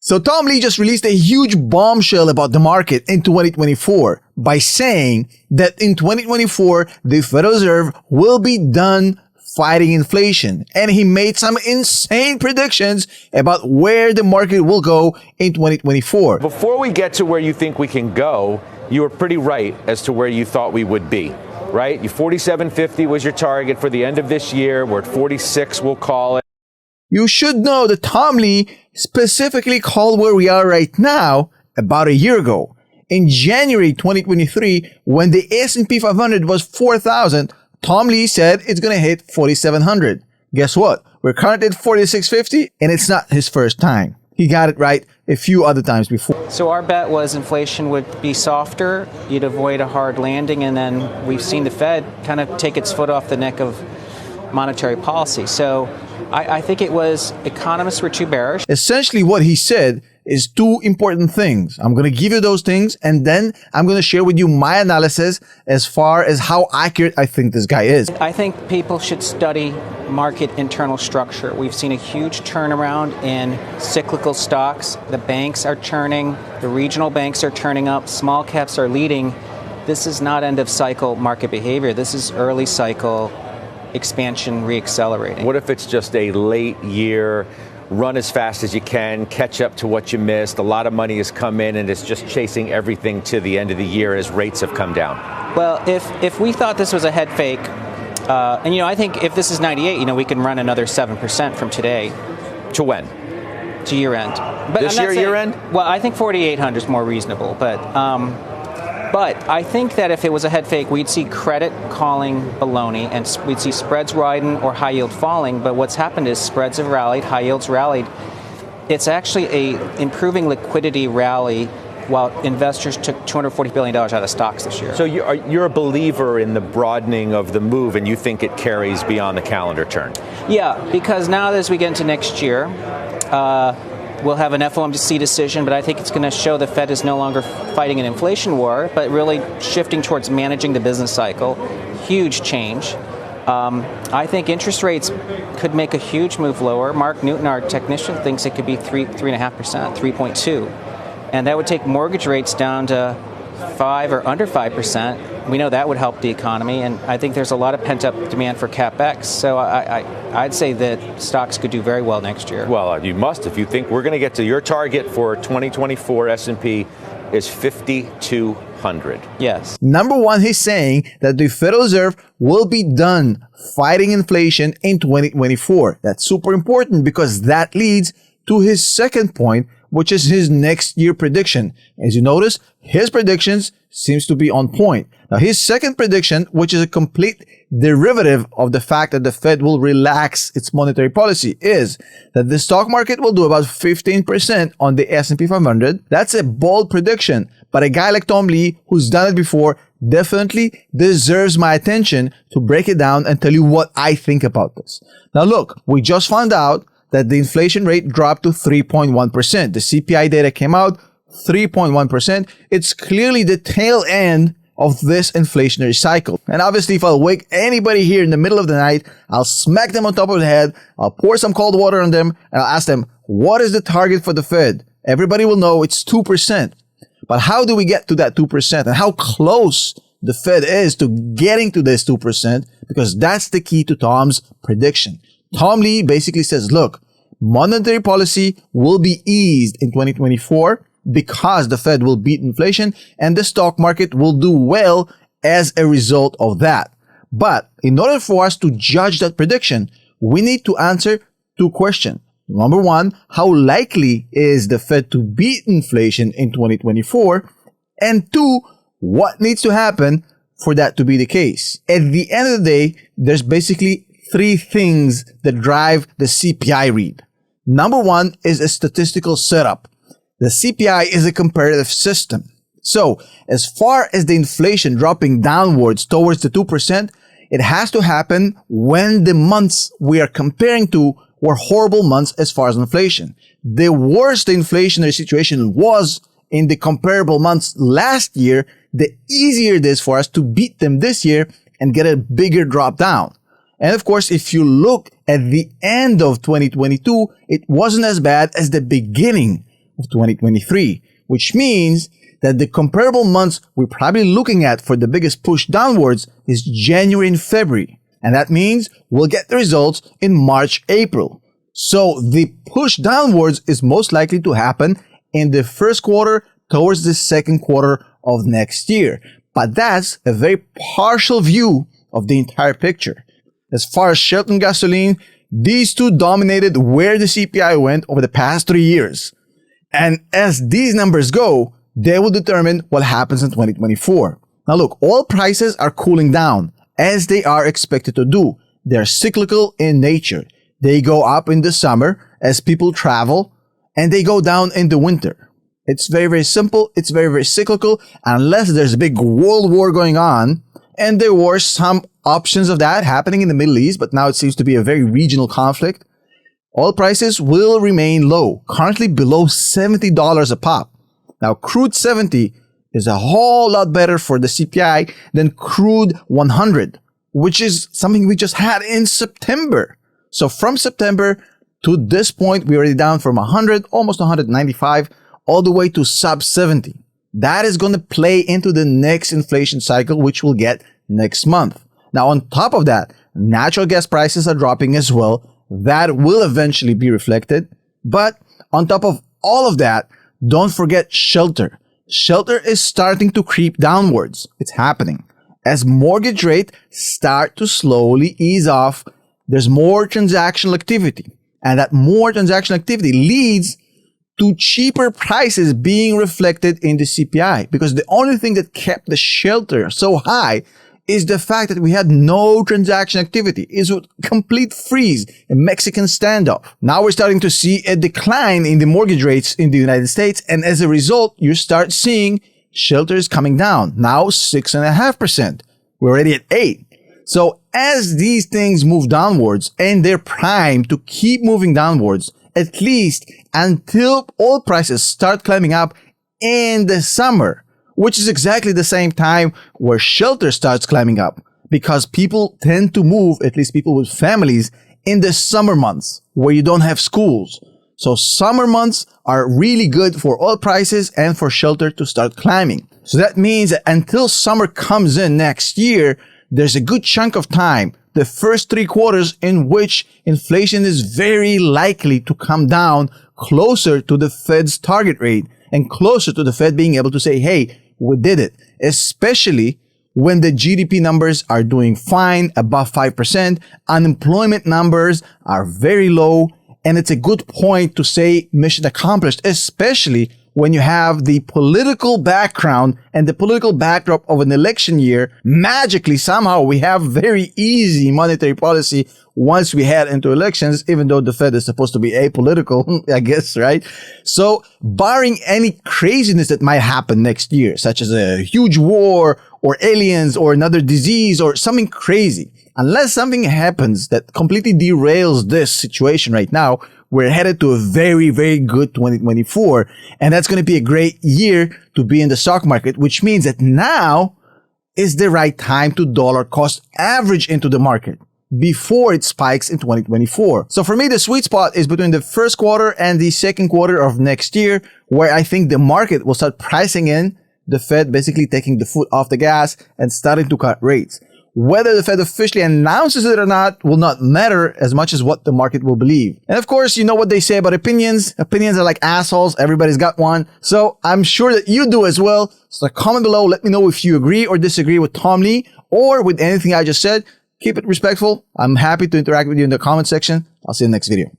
So Tom Lee just released a huge bombshell about the market in 2024 by saying that in 2024, the Federal Reserve will be done fighting inflation. And he made some insane predictions about where the market will go in 2024. Before we get to where you think we can go, you were pretty right as to where you thought we would be, right? 47.50 was your target for the end of this year. We're at 46, we'll call it. You should know that Tom Lee specifically called where we are right now about a year ago. In January 2023, when the S&P 500 was 4,000, Tom Lee said it's going to hit 4,700. Guess what? We're currently at 4,650, and it's not his first time. He got it right a few other times before. So our bet was inflation would be softer, you'd avoid a hard landing, and then we've seen the Fed kind of take its foot off the neck of monetary policy. So I think it was economists were too bearish. Essentially what he said is two important things. I'm going to give you those things, and then I'm going to share with you my analysis as far as how accurate I think this guy is. I think people should study market internal structure. We've seen a huge turnaround in cyclical stocks. The banks are churning, the regional banks are turning up, small caps are leading. This is not end of cycle market behavior. This is early cycle expansion reaccelerating. What if it's just a late year, run as fast as you can, catch up to what you missed, a lot of money has come in and it's just chasing everything to the end of the year as rates have come down? Well, if we thought this was a head fake, and I think if this is 98, we can run another 7% from today. To when? To year end. But this year end? Well, I think 4,800 is more reasonable, but I think that if it was a head fake, we'd see credit calling baloney, and we'd see spreads widen or high yield falling. But what's happened is spreads have rallied, high yields rallied. It's actually a improving liquidity rally while investors took $240 billion out of stocks this year. So you're a believer in the broadening of the move, and you think it carries beyond the calendar turn? Yeah, because now as we get into next year, we'll have an FOMC decision, but I think it's going to show the Fed is no longer fighting an inflation war, but really shifting towards managing the business cycle. Huge change. I think interest rates could make a huge move lower. Mark Newton, our technician, thinks it could be 3.5%, 3.2%. And that would take mortgage rates down to 5 or under 5%. We know that would help the economy, and I think there's a lot of pent-up demand for CapEx. So I'd say that stocks could do very well next year. Well, you must if you think we're going to get to your target for 2024 S&P is 5,200. Yes. Number one, he's saying that the Federal Reserve will be done fighting inflation in 2024. That's super important because that leads to his second point, which is his next year prediction. As you notice, his predictions seems to be on point. Now, his second prediction, which is a complete derivative of the fact that the Fed will relax its monetary policy, is that the stock market will do about 15% on the S&P 500. That's a bold prediction, but a guy like Tom Lee, who's done it before, definitely deserves my attention to break it down and tell you what I think about this. Now, look, we just found out that the inflation rate dropped to 3.1%. The CPI data came out, 3.1%. It's clearly the tail end of this inflationary cycle. And obviously, if I'll wake anybody here in the middle of the night, I'll smack them on top of the head, I'll pour some cold water on them, and I'll ask them, what is the target for the Fed? Everybody will know it's 2%. But how do we get to that 2%? And how close the Fed is to getting to this 2%? Because that's the key to Tom's prediction. Tom Lee basically says, look, monetary policy will be eased in 2024 because the Fed will beat inflation and the stock market will do well as a result of that. But in order for us to judge that prediction, we need to answer two questions. Number one, how likely is the Fed to beat inflation in 2024? And two, what needs to happen for that to be the case? At the end of the day, there's basically three things that drive the CPI read. Number one is a statistical setup. The CPI is a comparative system. So as far as the inflation dropping downwards towards the 2%, it has to happen when the months we are comparing to were horrible months as far as inflation. The worse the inflationary situation was in the comparable months last year, the easier it is for us to beat them this year and get a bigger drop down. And of course, if you look at the end of 2022, it wasn't as bad as the beginning of 2023, which means that the comparable months we're probably looking at for the biggest push downwards is January and February. And that means we'll get the results in March, April. So the push downwards is most likely to happen in the first quarter towards the second quarter of next year. But that's a very partial view of the entire picture. As far as Shelter and gasoline, these two dominated where the CPI went over the past 3 years. And as these numbers go, they will determine what happens in 2024. Now look, oil prices are cooling down, as they are expected to do. They're cyclical in nature. They go up in the summer as people travel, and they go down in the winter. It's very, very simple. It's very, very cyclical, unless there's a big world war going on. And there were some options of that happening in the Middle East, but now it seems to be a very regional conflict. Oil prices will remain low, currently below $70 a pop. Now, crude 70 is a whole lot better for the CPI than crude 100, which is something we just had in September. So from September to this point, we're already down from 100, almost 195, all the way to sub 70. That is going to play into the next inflation cycle, which we'll get next month. Now, on top of that, natural gas prices are dropping as well. That will eventually be reflected. But on top of all of that, don't forget shelter. Shelter is starting to creep downwards. It's happening. As mortgage rates start to slowly ease off, there's more transactional activity. And that more transactional activity leads to cheaper prices being reflected in the CPI. Because the only thing that kept the shelter so high is the fact that we had no transaction activity. It's a complete freeze, a Mexican standoff. Now we're starting to see a decline in the mortgage rates in the United States. And as a result, you start seeing shelters coming down. Now 6.5%. We're already at 8. So as these things move downwards, and they're primed to keep moving downwards, at least until oil prices start climbing up in the summer, which is exactly the same time where shelter starts climbing up, because people tend to move, at least people with families, in the summer months where you don't have schools. So summer months are really good for oil prices and for shelter to start climbing. So that means that until summer comes in next year, there's a good chunk of time, the first 3 quarters, in which inflation is very likely to come down closer to the Fed's target rate and closer to the Fed being able to say, hey, we did it, especially when the GDP numbers are doing fine, above 5%, unemployment numbers are very low, and it's a good point to say mission accomplished, especially when you have the political background and the political backdrop of an election year. Magically, somehow, we have very easy monetary policy once we head into elections, even though the Fed is supposed to be apolitical, I guess, right? So, barring any craziness that might happen next year, such as a huge war or aliens or another disease or something crazy, unless something happens that completely derails this situation right now, we're headed to a very, very good 2024. And that's going to be a great year to be in the stock market, which means that now is the right time to dollar cost average into the market before it spikes in 2024. So for me, the sweet spot is between the first quarter and the second quarter of next year, where I think the market will start pricing in the Fed basically taking the foot off the gas and starting to cut rates. Whether the Fed officially announces it or not will not matter as much as what the market will believe. And of course, you know what they say about opinions. Opinions are like assholes. Everybody's got one. So I'm sure that you do as well. So comment below. Let me know if you agree or disagree with Tom Lee or with anything I just said. Keep it respectful. I'm happy to interact with you in the comment section. I'll see you in the next video.